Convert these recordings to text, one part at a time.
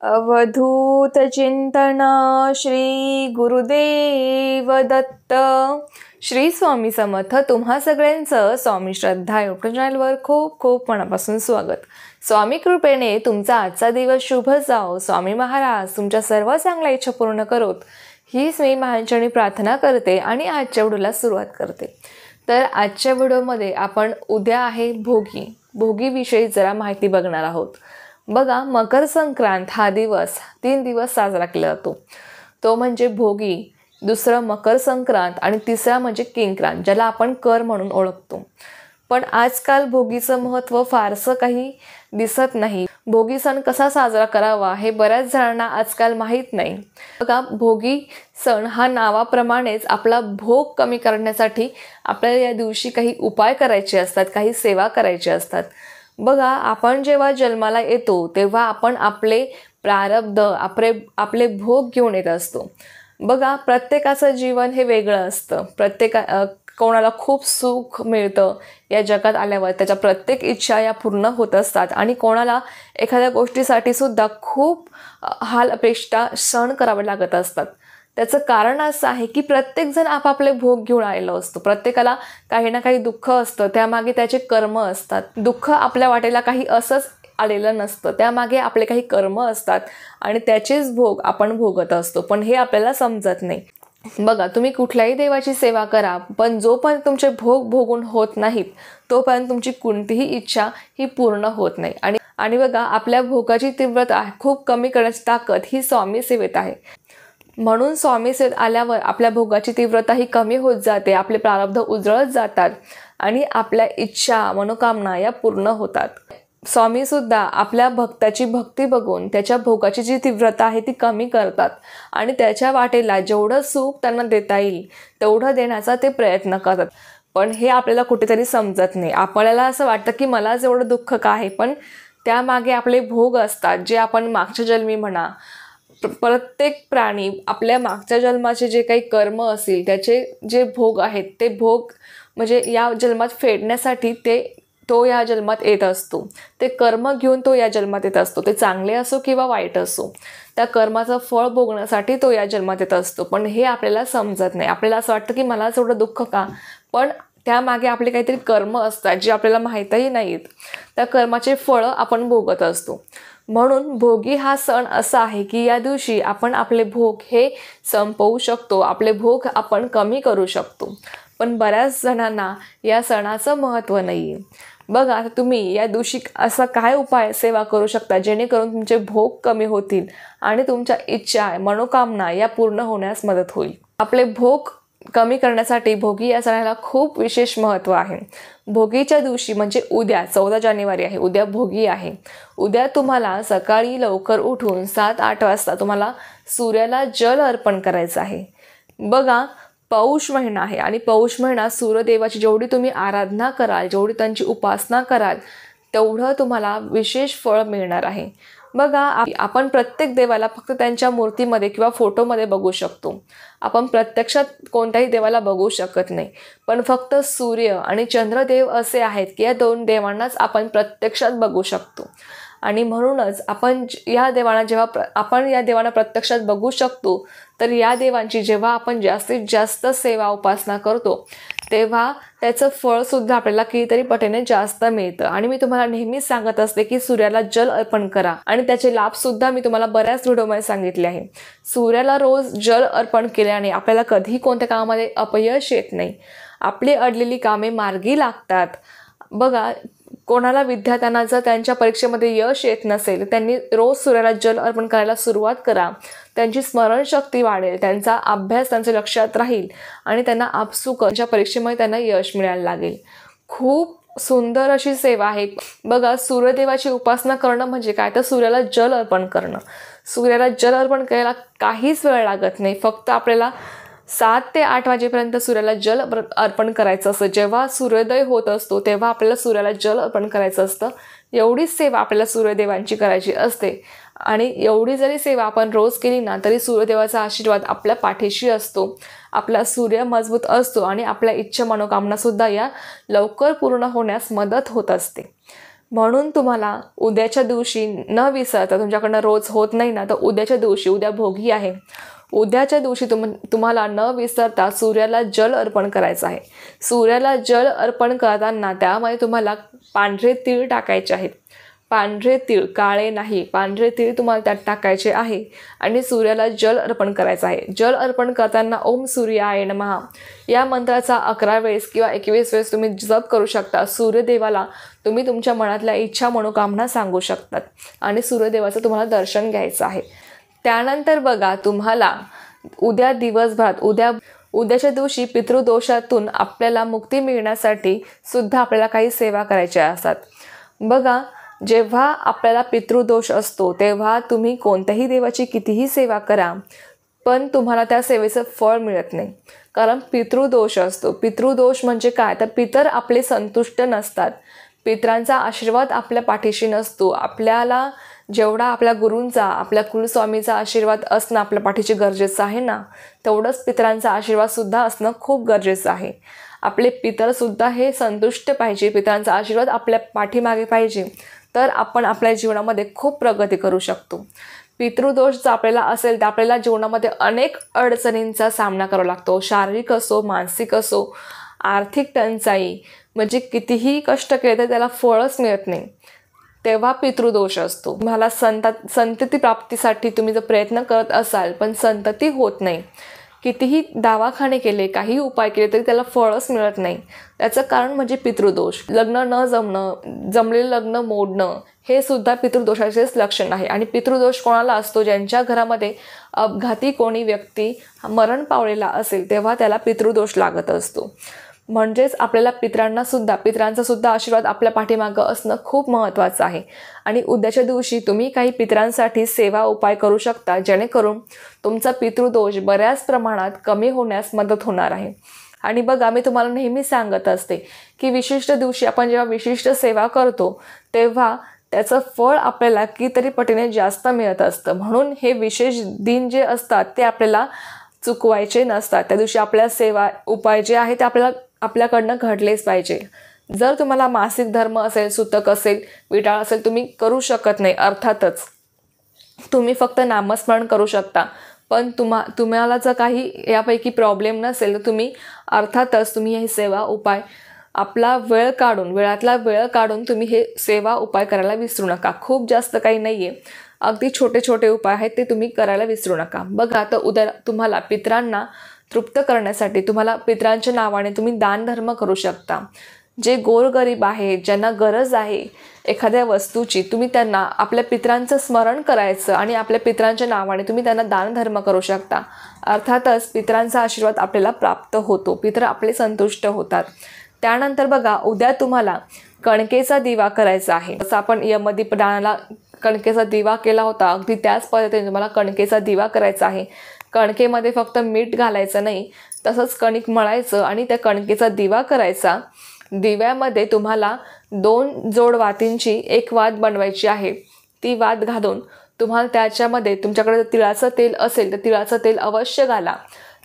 अवधूत चिंतन श्री गुरुदेव दत्त. श्री स्वामी समर्थ. तुम्हा सगळ्यांचं स्वामी श्रद्धा यूट्यूब चॅनलवर खूप खूप मनापासून स्वागत. स्वामी कृपेने तुमचा आजचा दिवस शुभ जाओ. स्वामी महाराज तुमच्या सर्व चांगल्या इच्छा पूर्ण करोत, हीच मी महाचरणी प्रार्थना करते आणि आजच्या व्हिडिओला सुरुवात करते. तर आजच्या व्हिडिओमध्ये आपण उद्या आहे भोगीविषयी जरा माहिती बघणार आहोत. बघा, मकर संक्रांत हा दिवस 3 दिवस साजरा केला जातो. तो म्हणजे भोगी, दुसरा मकर संक्रांत आणि तिसरा म्हणजे किंक्रांत, ज्याला आपण कर म्हणून ओळखतो. पण आजकाल भोगीचं महत्त्व फारसं काही दिसत नाही. भोगी सण कसा साजरा करावा हे बऱ्याच जणांना आजकाल माहीत नाही. बघा, भोगी सण हा नावाप्रमाणेच आपला भोग कमी करण्यासाठी आपल्याला या दिवशी काही उपाय करायचे असतात, काही सेवा करायची असतात. बघा, आपण जेव्हा जन्माला येतो तेव्हा आपण आपले प्रारब्ध, आपले भोग घेऊन येत असतो. बघा, प्रत्येकाचं जीवन हे वेगळं असतं. कोणाला खूप सुख मिळतं या जगात आल्यावर, त्याच्या प्रत्येक इच्छा या पूर्ण होत असतात आणि कोणाला एखाद्या गोष्टीसाठी सुद्धा खूप हाल अपेक्षा सहन करावे लागत असतात. त्याचं कारण असं आहे की प्रत्येकजण आपापले भोग घेऊन आलेलो असतो. प्रत्येकाला काही ना काही दुःख असतं, त्यामागे त्याचे कर्म असतात. दुःख आपल्या वाटेला काही असंच आलेलं नसतं, त्यामागे आपले काही कर्म असतात आणि त्याचेच भोग आपण भोगत असतो, पण हे आपल्याला समजत नाही. बघा, तुम्ही कुठल्याही देवाची सेवा करा, पण जोपर्यंत तुमचे भोग भोगून होत नाहीत तोपर्यंत तुमची कोणतीही इच्छा ही पूर्ण होत नाही. आणि बघा, आपल्या भोगाची तीव्रता खूप कमी करण्याची ताकद ही स्वामी सेवेत आहे. म्हणून स्वामी सेवेत आल्यावर आपल्या भोगाची तीव्रता ही कमी होत जाते, आपले प्रारब्ध उजळत जातात आणि आपल्या इच्छा, मनोकामना या पूर्ण होतात. स्वामी सुद्धा आपल्या भक्ताची भक्ती बघून त्याच्या भोगाची जी तीव्रता आहे ती कमी करतात आणि त्याच्या वाटेला जेवढं सुख त्यांना देता येईल तेवढं देण्याचा ते प्रयत्न करतात. पण हे आपल्याला कुठेतरी समजत नाही. आपल्याला असं वाटतं की मलाच एवढं दुःख का आहे, पण त्यामागे आपले भोग असतात, जे आपण मागच्या जन्मी म्हणा, प्रत्येक प्राणी आपल्या मागच्या जन्माचे जे काही कर्म असतील त्याचे जे भोग आहेत ते भोग म्हणजे या जन्मात फेडण्यासाठी तो या जन्मात येत असतो. ते कर्म घेऊन तो या जन्मात येत असतो. ते चांगले असो किंवा वाईट असो, त्या कर्माचं फळ भोगण्यासाठी तो या जन्मात येत असतो. पण हे आपल्याला समजत नाही. आपल्याला असं वाटतं की मलाच एवढं दुःख का, पण त्यामागे आपले काहीतरी कर्म असतात जे आपल्याला माहीतही नाहीत. त्या कर्माचे फळं आपण भोगत असतो. म्हणून भोगी हा सण असा आहे की या दिवशी आपण आपले भोग हे संपवू शकतो, आपले भोग आपण कमी करू शकतो. पण बऱ्याच जणांना या सणाचं महत्त्व नाही आहे. बघा, तुम्ही या दिवशी असा काय उपाय सेवा करू शकता जेणेकरून तुमचे भोग कमी होतील आणि तुमच्या इच्छा, मनोकामना या पूर्ण होण्यास मदत होईल. आपले भोग कमी करण्यासाठी भोगी या सणाला खूप विशेष महत्त्व आहे. भोगीच्या दिवशी म्हणजे उद्या 14 जानेवारी आहे, उद्या भोगी आहे. उद्या तुम्हाला सकाळी लवकर उठून 7-8 वाजता तुम्हाला सूर्याला जल अर्पण करायचं आहे. बघा, पौष महिना आहे आणि पौष महिना सूर्यदेवाची जेवढी तुम्ही आराधना कराल, जेवढी त्यांची उपासना कराल तेवढं तुम्हाला विशेष फळ मिळणार आहे. बघा, आपण प्रत्येक देवाला फक्त त्यांच्या मूर्तीमध्ये किंवा फोटोमध्ये बघू शकतो. आपण प्रत्यक्षात कोणत्याही देवाला बघू शकत नाही. पण फक्त सूर्य आणि चंद्रदेव असे आहेत की या 2 देवांनाच आपण प्रत्यक्षात बघू शकतो. आणि म्हणूनच आपण या देवांना प्रत्यक्षात बघू शकतो, तर या देवांची जेव्हा आपण जास्तीत जास्त सेवा उपासना करतो तेव्हा त्याचं फळसुद्धा आपल्याला कितीतरी पटीने जास्त मिळतं. आणि मी तुम्हाला नेहमीच सांगत असते की सूर्याला जल अर्पण करा आणि त्याचे लाभसुद्धा मी तुम्हाला बऱ्याच व्हिडिओमध्ये सांगितले आहे. सूर्याला रोज जल अर्पण केल्याने आपल्याला कधीही कोणत्या कामामध्ये अपयश येत नाही, आपली अडलेली कामे मार्गी लागतात. बघा, कोणाला विद्यार्थ्यांना जर त्यांच्या परीक्षेमध्ये यश येत नसेल, त्यांनी रोज सूर्याला जल अर्पण करायला सुरुवात करा. त्यांची स्मरणशक्ती वाढेल, त्यांचा अभ्यास त्यांच्या लक्षात राहील आणि त्यांना आपसुकच त्यांच्या परीक्षेमध्ये त्यांना यश मिळायला लागेल. खूप सुंदर अशी सेवा आहे. बघा, सूर्यदेवाची उपासना करणं म्हणजे काय, तर सूर्याला जल अर्पण करणं. सूर्याला जल अर्पण करायला काहीच वेळ लागत नाही. फक्त आपल्याला 7 ते 8 वाजेपर्यंत सूर्याला जल अर्पण करायचं असतं. जेव्हा सूर्योदय होत असतो तेव्हा आपल्याला सूर्याला जल अर्पण करायचं असतं. एवढीच सेवा आपल्याला सूर्यदेवांची करायची असते. आणि एवढी जरी सेवा आपण रोज केली ना तरी सूर्यदेवाचा आशीर्वाद आपल्या पाठीशी असतो. आपला सूर्य मजबूत असतो आणि आपल्या इच्छा मनोकामना सुद्धा या लवकर पूर्ण होण्यास मदत होत असते. म्हणून तुम्हाला उद्याच्या दिवशी न विसरता, तुमच्याकडनं रोज होत नाही ना, तर उद्याच्या दिवशी, उद्या भोगी आहे, उद्याच्या दिवशी तुम्हाला न विसरता सूर्याला जल अर्पण करायचं आहे. सूर्याला जल अर्पण करताना त्यामध्ये तुम्हाला पांढरे तीळ टाकायचे आहेत. पांढरे तीळ, काळे नाही, पांढरे तीळ तुम्हाला त्यात टाकायचे आहे आणि सूर्याला जल अर्पण करायचं आहे. जल अर्पण करताना ओम सूर्याय नमः या मंत्राचा 11 वेळेस किंवा 21 वेळेस तुम्ही जप करू शकता. सूर्यदेवाला तुम्ही तुमच्या मनातल्या इच्छा मनोकामना सांगू शकतात आणि सूर्यदेवाचं तुम्हाला दर्शन घ्यायचं आहे. त्यानंतर बघा, तुम्हाला उद्या दिवसभरात, उद्याच्या दिवशी पितृदोषातून आपल्याला मुक्ती मिळण्यासाठी सुद्धा आपल्याला काही सेवा करायच्या असतात. बघा, जेव्हा आपल्याला पितृदोष असतो तेव्हा तुम्ही कोणत्याही देवाची कितीही सेवा करा, पण तुम्हाला त्या सेवेचं फळ मिळत नाही, कारण पितृदोष असतो. पितृदोष म्हणजे काय, तर पितर आपले संतुष्ट नसतात, पितरांचा आशीर्वाद आपल्या पाठीशी नसतो. आपल्याला जेवढा आपल्या गुरूंचा, आपल्या कुलस्वामीचा आशीर्वाद असणं आपल्या पाठीशी गरजेचं आहे ना, तेवढंच पितरांचा आशीर्वादसुद्धा असणं खूप गरजेचं आहे. आपले पितरसुद्धा हे संतुष्ट पाहिजे, पितरांचा आशीर्वाद आपल्या पाठीमागे पाहिजे, तर आपण आपल्या जीवनामध्ये खूप प्रगती करू शकतो. पितृदोष जर आपल्याला असेल तर आपल्याला जीवनामध्ये अनेक अडचणींचा सामना करावा लागतो. शारीरिक असो, मानसिक असो, आर्थिक टंचाई, म्हणजे कितीही कष्ट केले तर त्याला फळच मिळत नाही, तेव्हा पितृदोष असतो. तुम्हाला संतती प्राप्तीसाठी तुम्ही जर प्रयत्न करत असाल पण संतती होत नाही, कितीही दवाखाने केले, काही उपाय केले तरी त्याला फळच मिळत नाही, त्याचं कारण म्हणजे पितृदोष. लग्न न जमणं, जमलेलं लग्न मोडणं, हे सुद्धा पितृदोषाचेच लक्षण आहे. आणि पितृदोष कोणाला असतो, ज्यांच्या घरामध्ये अपघाती कोणी व्यक्ती मरण पावलेला असेल तेव्हा त्याला पितृदोष लागत असतो. म्हणजेच आपल्याला पितरांचा सुद्धा आशीर्वाद आपल्या पाठीमागं असणं खूप महत्त्वाचं आहे. आणि उद्याच्या दिवशी तुम्ही काही पितरांसाठी सेवा उपाय करू शकता, जेणेकरून तुमचा पितृदोष बऱ्याच प्रमाणात कमी होण्यास मदत होणार आहे. आणि बघा, मी तुम्हाला नेहमी सांगत असते की विशिष्ट दिवशी आपण जेव्हा विशिष्ट सेवा करतो तेव्हा त्याचं फळ आपल्याला कितीतरी पटीने जास्त मिळत असतं. म्हणून हे विशेष दिन जे असतात ते आपल्याला चुकवायचे नसतात. त्या दिवशी आपल्या सेवा उपाय जे आहे ते आपल्याकडनं घडलेच पाहिजे. जर तुम्हाला मासिक धर्म असेल, सुतक असेल, विटाळ असेल, तुम्ही करू शकत नाही, अर्थातच तुम्ही फक्त नामस्मरण करू शकता. पण तुम्हाला जर काही यापैकी प्रॉब्लेम नसेल तर तुम्ही अर्थातच हे सेवा उपाय आपला वेळातला वेळ काढून तुम्ही हे सेवा उपाय करायला विसरू नका. खूप जास्त काही नाही आहे, अगदी छोटे छोटे उपाय आहेत, ते तुम्ही करायला विसरू नका. बघा, तर उद्या तुम्हाला पितरांना तृप्त करण्यासाठी तुम्हाला पितरांच्या नावाने तुम्ही दानधर्म करू शकता. जे गोरगरीब आहे, ज्यांना गरज आहे एखाद्या वस्तूची, तुम्ही त्यांना आपल्या पितरांचं स्मरण करायचं आणि आपल्या पितरांच्या नावाने तुम्ही त्यांना दानधर्म करू शकता. अर्थातच पितरांचा आशीर्वाद आपल्याला प्राप्त होतो, पितर आपले संतुष्ट होतात. त्यानंतर बघा, उद्या तुम्हाला कणकेचा दिवा करायचा आहे. जसं आपण यमदीपदानाला कणकेचा दिवा केला होता, अगदी त्याच पद्धतीने तुम्हाला कणकेचा दिवा करायचा आहे. कणकेमध्ये फक्त मीठ घालायचं नाही, तसंच कणिक मळायचं आणि त्या कणकेचा दिवा करायचा. दिव्यामध्ये तुम्हाला 2 जोड वातींची एक वात बनवायची आहे. ती वात घालून तुम्हाला त्याच्यामध्ये, तुमच्याकडे जर तिळाचं तेल असेल तर तिळाचं तेल अवश्य घाला.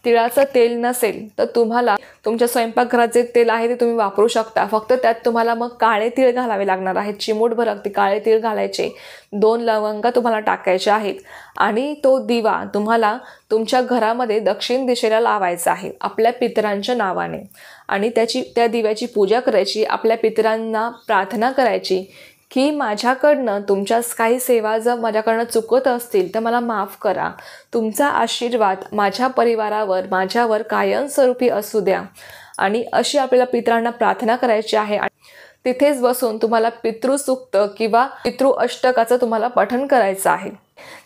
तिळाचं तेल नसेल तर तुम्हाला तुमच्या स्वयंपाकघरात जे तेल आहे ते तुम्ही वापरू शकता. फक्त त्यात तुम्हाला मग काळे तीळ घालावे लागणार आहेत. चिमूटभर अगदी काळे तीळ घालायचे, 2 लवंगा तुम्हाला टाकायचे आहेत आणि तो दिवा तुम्हाला तुमच्या घरामध्ये दक्षिण दिशेला लावायचा आहे आपल्या पितरांच्या नावाने. आणि त्या दिव्याची पूजा करायची, आपल्या पितरांना प्रार्थना करायची की माझ्याकडनं तुमच्या काही सेवा जर माझ्याकडनं चुकत असतील तर मला माफ करा. तुमचा आशीर्वाद माझ्या परिवारावर, माझ्यावर कायमस्वरूपी असू द्या. आणि अशी आपल्याला पितरांना प्रार्थना करायची आहे. तिथेच बसून तुम्हाला पितृसूक्त किंवा पितृ अष्टकाचं तुम्हाला पठण करायचं आहे.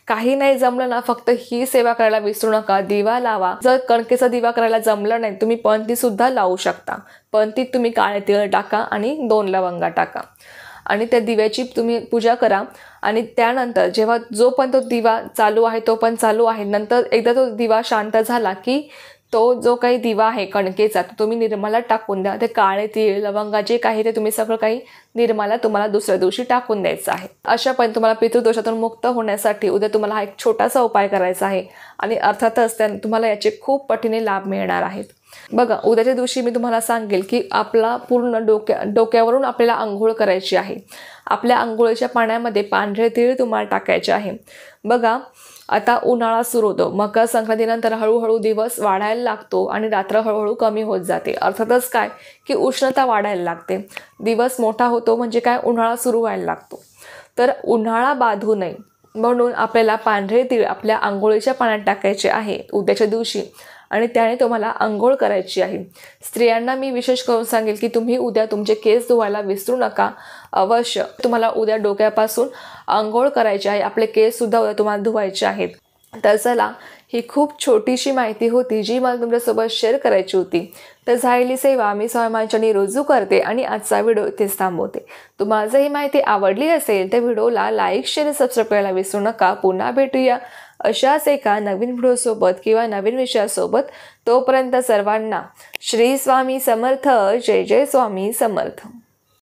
काही नाही जमलं ना, फक्त ही सेवा करायला विसरू नका. दिवा लावा. जर कणकेचा दिवा करायला जमलं नाही, तुम्ही पणती सुद्धा लावू शकता. पणतीत तुम्ही काळे तीळ टाका आणि 2 लवंगा टाका आणि त्या दिव्याची तुम्ही पूजा करा. आणि त्यानंतर जो पण तो दिवा चालू आहे तो पण चालू आहे, नंतर एकदा तो दिवा शांत झाला की तो जो काही दिवा आहे कणकेचा तो तुम्ही निर्माला टाकून द्या. ते काळे तीळ, लवंगा जे काही ते तुम्ही सगळं काही निर्माला तुम्हाला दुसऱ्या दिवशी टाकून द्यायचं आहे. अशा पण तुम्हाला पितृदोषातून मुक्त होण्यासाठी उद्या तुम्हाला हा एक छोटासा उपाय करायचा आहे आणि अर्थातच तुम्हाला याचे खूप पटीने लाभ मिळणार आहेत. बघा, उद्याच्या दिवशी मी तुम्हाला सांगेल की आपला पूर्ण डोक्यावरून आपल्याला आंघोळ करायची आहे. आपल्या आंघोळीच्या पाण्यामध्ये पांढरे तीळ तुम्हाला टाकायचे आहे. बघा, आता उन्हाळा सुरू होतो. मकर संक्रांतीनंतर हळूहळू दिवस वाढायला लागतो आणि रात्र हळूहळू कमी होत जाते. अर्थातच काय की उष्णता वाढायला लागते. दिवस मोठा होतो म्हणजे काय, उन्हाळा सुरू व्हायला लागतो. तर उन्हाळा बाधू नये म्हणून आपल्याला पांढरे तीळ आपल्या आंघोळीच्या पाण्यात टाकायचे आहे उद्याच्या दिवशी आणि त्याने तुम्हाला आंघोळ करायची आहे. स्त्रियांना मी विशेष करून सांगेल की तुम्ही उद्या तुमचे केस धुवायला विसरू नका. अवश्य तुम्हाला उद्या डोक्यापासून आंघोळ करायची आहे. आपले केस सुद्धा उद्या तुम्हाला धुवायचे आहेत. तर चला, ही खूप छोटीशी माहिती होती जी मला तुमच्यासोबत शेअर करायची होती. तर झालेली सेवा मी स्वामींच्यानी रुजू करते आणि आजचा व्हिडिओ इथेच थांबवते. तुम्हाला जर ही माहिती आवडली असेल तर व्हिडिओला लाईक, शेअर आणि सबस्क्राईब करायला विसरू नका. पुन्हा भेटूया अशाच एका नवीन व्हिडिओसोबत किंवा नवीन विषयासोबत. तोपर्यंत सर्वांना श्री स्वामी समर्थ. जय जय स्वामी समर्थ.